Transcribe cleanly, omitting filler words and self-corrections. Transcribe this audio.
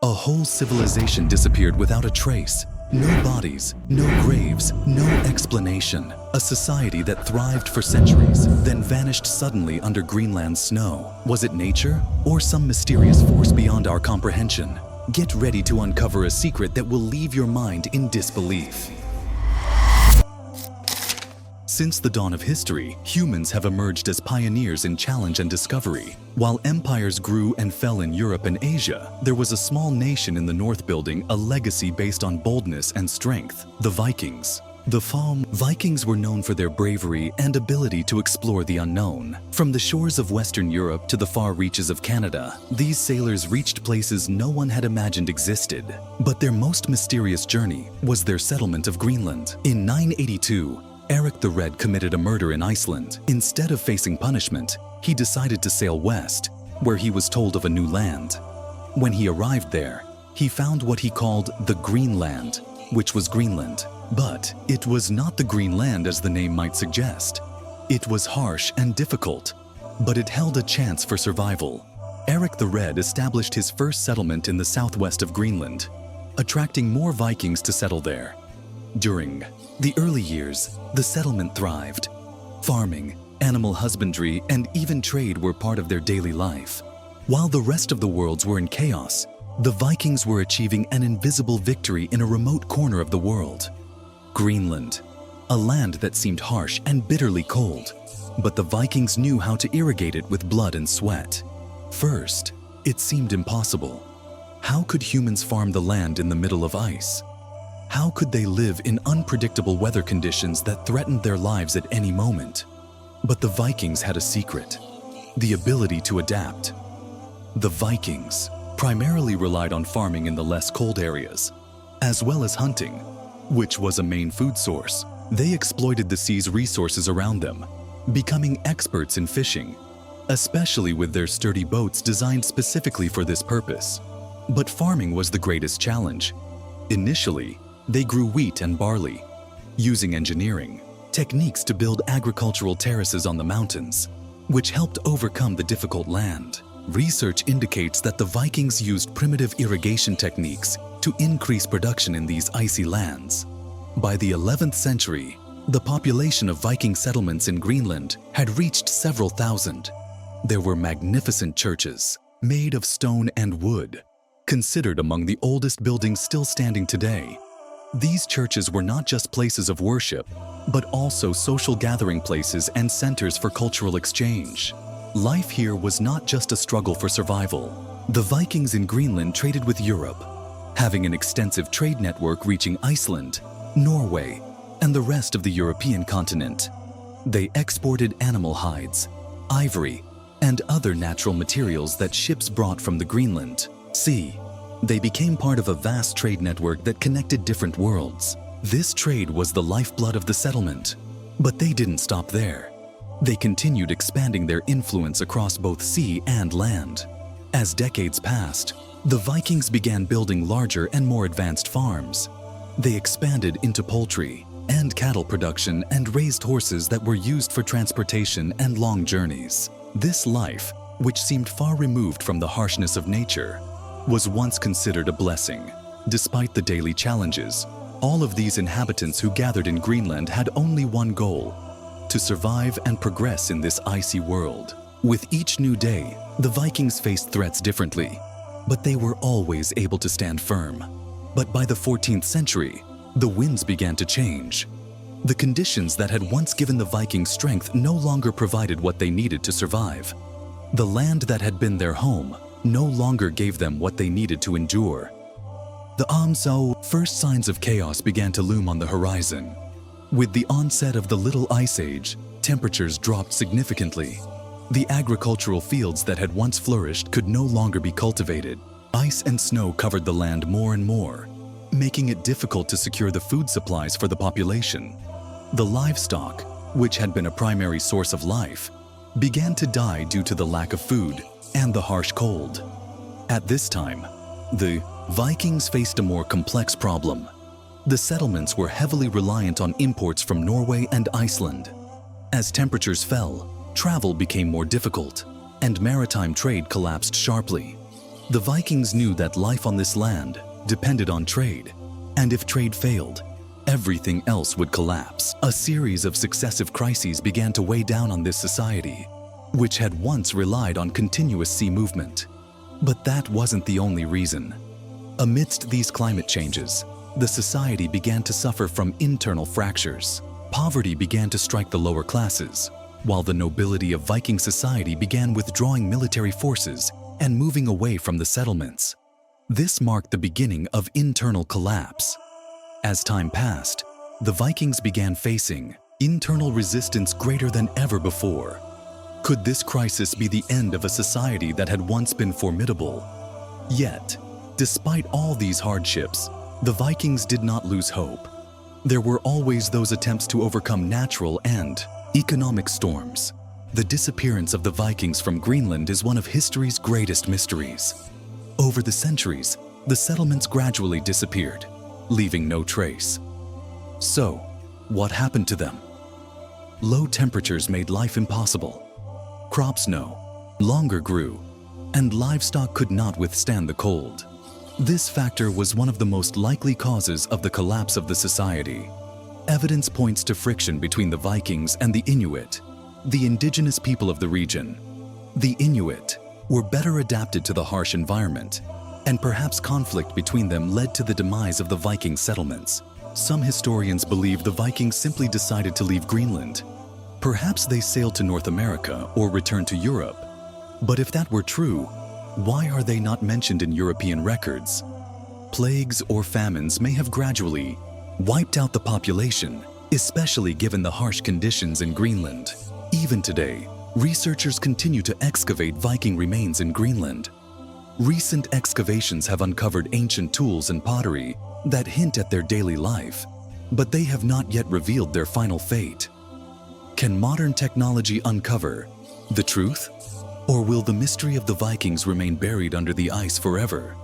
A whole civilization disappeared without a trace. No bodies, no graves, no explanation. A society that thrived for centuries, then vanished suddenly under Greenland's snow. Was it nature or some mysterious force beyond our comprehension? Get ready to uncover a secret that will leave your mind in disbelief. Since the dawn of history, humans have emerged as pioneers in challenge and discovery. While empires grew and fell in Europe and Asia, there was a small nation in the north building a legacy based on boldness and strength: the Vikings. The Vikings were known for their bravery and ability to explore the unknown. From the shores of Western Europe to the far reaches of Canada, these sailors reached places no one had imagined existed. But their most mysterious journey was their settlement of Greenland. In 982, Eric the Red committed a murder in Iceland. Instead of facing punishment, he decided to sail west, where he was told of a new land. When he arrived there, he found what he called the Greenland, which was Greenland. But it was not the Greenland as the name might suggest. It was harsh and difficult, but it held a chance for survival. Eric the Red established his first settlement in the southwest of Greenland, attracting more Vikings to settle there. During the early years, the settlement thrived. Farming, animal husbandry, and even trade were part of their daily life. While the rest of the worlds were in chaos, the Vikings were achieving an invisible victory in a remote corner of the world. Greenland, a land that seemed harsh and bitterly cold, but the Vikings knew how to irrigate it with blood and sweat. First, it seemed impossible. How could humans farm the land in the middle of ice? How could they live in unpredictable weather conditions that threatened their lives at any moment? But the Vikings had a secret: the ability to adapt. The Vikings primarily relied on farming in the less cold areas, as well as hunting, which was a main food source. They exploited the sea's resources around them, becoming experts in fishing, especially with their sturdy boats designed specifically for this purpose. But farming was the greatest challenge. Initially, they grew wheat and barley, using engineering techniques to build agricultural terraces on the mountains, which helped overcome the difficult land. Research indicates that the Vikings used primitive irrigation techniques to increase production in these icy lands. By the 11th century, the population of Viking settlements in Greenland had reached several thousand. There were magnificent churches, made of stone and wood, considered among the oldest buildings still standing today. These churches were not just places of worship, but also social gathering places and centers for cultural exchange. Life here was not just a struggle for survival. The Vikings in Greenland traded with Europe, having an extensive trade network reaching Iceland, Norway, and the rest of the European continent. They exported animal hides, ivory, and other natural materials that ships brought from the Greenland Sea. They became part of a vast trade network that connected different worlds. This trade was the lifeblood of the settlement. But they didn't stop there. They continued expanding their influence across both sea and land. As decades passed, the Vikings began building larger and more advanced farms. They expanded into poultry and cattle production and raised horses that were used for transportation and long journeys. This life, which seemed far removed from the harshness of nature, was once considered a blessing. Despite the daily challenges, all of these inhabitants who gathered in Greenland had only one goal: to survive and progress in this icy world. With each new day, the Vikings faced threats differently, but they were always able to stand firm. But by the 14th century, the winds began to change. The conditions that had once given the Vikings strength no longer provided what they needed to survive. The land that had been their home no longer gave them what they needed to endure. First signs of chaos began to loom on the horizon. With the onset of the Little Ice Age, temperatures dropped significantly. The agricultural fields that had once flourished could no longer be cultivated. Ice and snow covered the land more and more, making it difficult to secure the food supplies for the population. The livestock, which had been a primary source of life, began to die due to the lack of food and the harsh cold. At this time, the Vikings faced a more complex problem. The settlements were heavily reliant on imports from Norway and Iceland. As temperatures fell, travel became more difficult, and maritime trade collapsed sharply. The Vikings knew that life on this land depended on trade, and if trade failed, everything else would collapse. A series of successive crises began to weigh down on this society, which had once relied on continuous sea movement. But that wasn't the only reason. Amidst these climate changes, the society began to suffer from internal fractures. Poverty began to strike the lower classes, while the nobility of Viking society began withdrawing military forces and moving away from the settlements. This marked the beginning of internal collapse. As time passed, the Vikings began facing internal resistance greater than ever before. Could this crisis be the end of a society that had once been formidable? Yet, despite all these hardships, the Vikings did not lose hope. There were always those attempts to overcome natural and economic storms. The disappearance of the Vikings from Greenland is one of history's greatest mysteries. Over the centuries, the settlements gradually disappeared, leaving no trace. So, what happened to them? Low temperatures made life impossible. Crops no longer grew, and livestock could not withstand the cold. This factor was one of the most likely causes of the collapse of the society. Evidence points to friction between the Vikings and the Inuit, the indigenous people of the region. The Inuit were better adapted to the harsh environment, and perhaps conflict between them led to the demise of the Viking settlements. Some historians believe the Vikings simply decided to leave Greenland. Perhaps they sailed to North America or returned to Europe. But if that were true, why are they not mentioned in European records? Plagues or famines may have gradually wiped out the population, especially given the harsh conditions in Greenland. Even today, researchers continue to excavate Viking remains in Greenland. Recent excavations have uncovered ancient tools and pottery that hint at their daily life, but they have not yet revealed their final fate. Can modern technology uncover the truth? Or will the mystery of the Vikings remain buried under the ice forever?